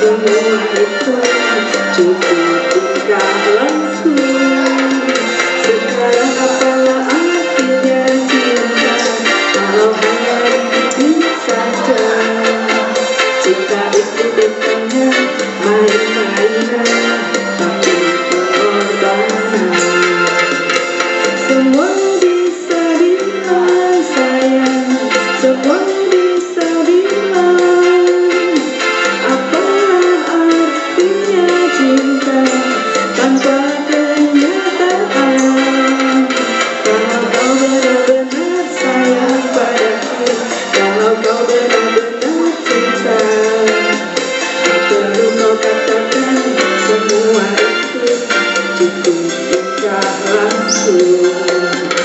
semua itu cukup indah langsung. Sekarang apalah artinya cinta kalau hanya itu saja. Cinta itu bukannya main-mainan, tapi pengorbanan. Semua bisa bilang sayang, semua bisa bilang apalah artinya cinta tanpa kenyataan. Kalau kau benar-benar sayang padaku, kalau kau benar-benar cinta, tak perlu kau katakan semua itu cukup indah langsung.